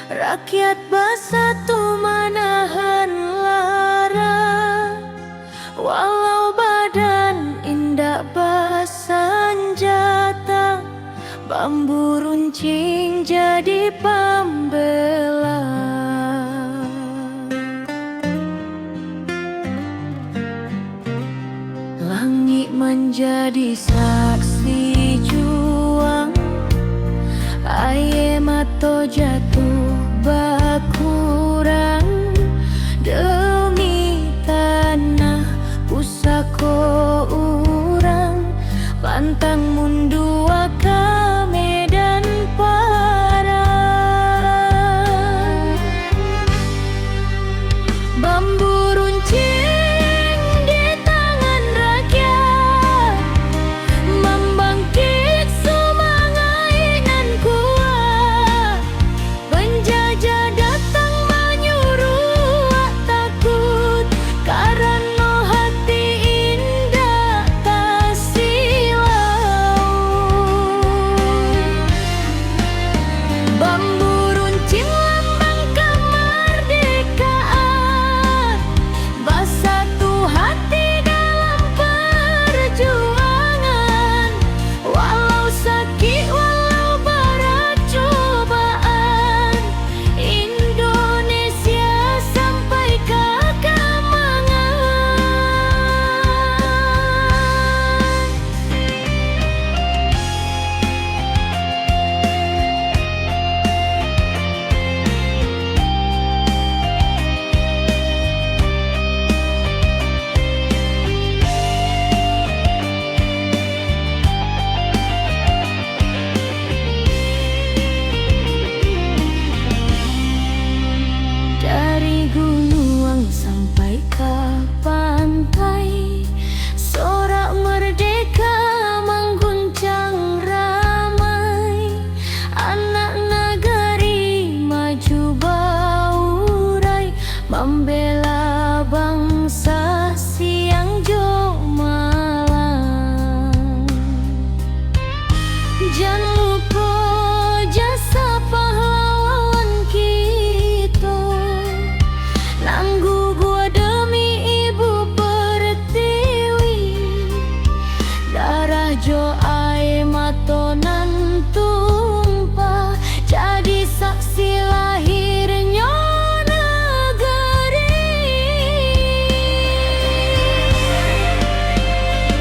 Rakyat bersatu menahan lara, walau badan indah bersenjata, bambu runcing jadi pembela. Langit menjadi saksi juang, air mata jatuh berkurang demi tanah pusaka urang, pantang mundua ke medan perang. Bambu runcing di tangan rakyat, membangkit semangat nan kuat. Penjajah datang menyuruh takut, karena hati indah tak silau. Bambu runcing lambang kemerdekaan, bersatu hati dalam perjuangan. Walau sakit, walau berat cobaan, Indonesia sampai ke kemenangan. Dari gunung sampai ke pantai, sorak merdeka mengguncang ramai. Anak negeri maju baurai, membela bangsa siang jo malam. Jangan lupa jasa pahlawan kita, nanggu gua demi ibu pertiwi. Darah jo air mata nan tumpah, jadi saksi lahirnya negeri.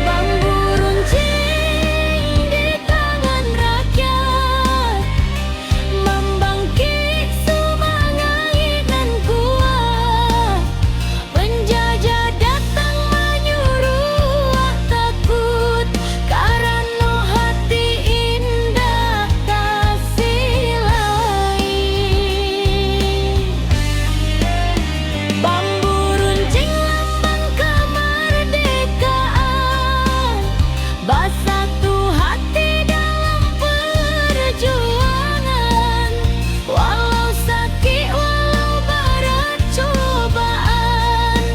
Bambu runcing di tangan rakyat, membangkit semangat nan kuat. Penjajah datang menyuruh takut, karena hati indah tak silai. Bambu runcing lambang kemerdekaan, bersatu hati dalam perjuangan. Walau sakit, walau berat cobaan,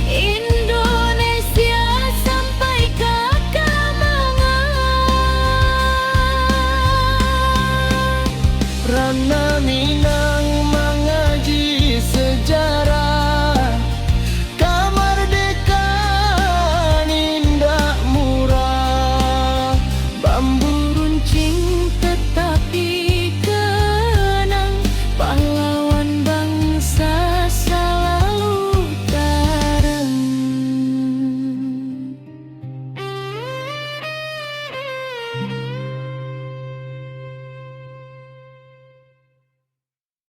Indonesia sampai ke kemenangan. Rana nina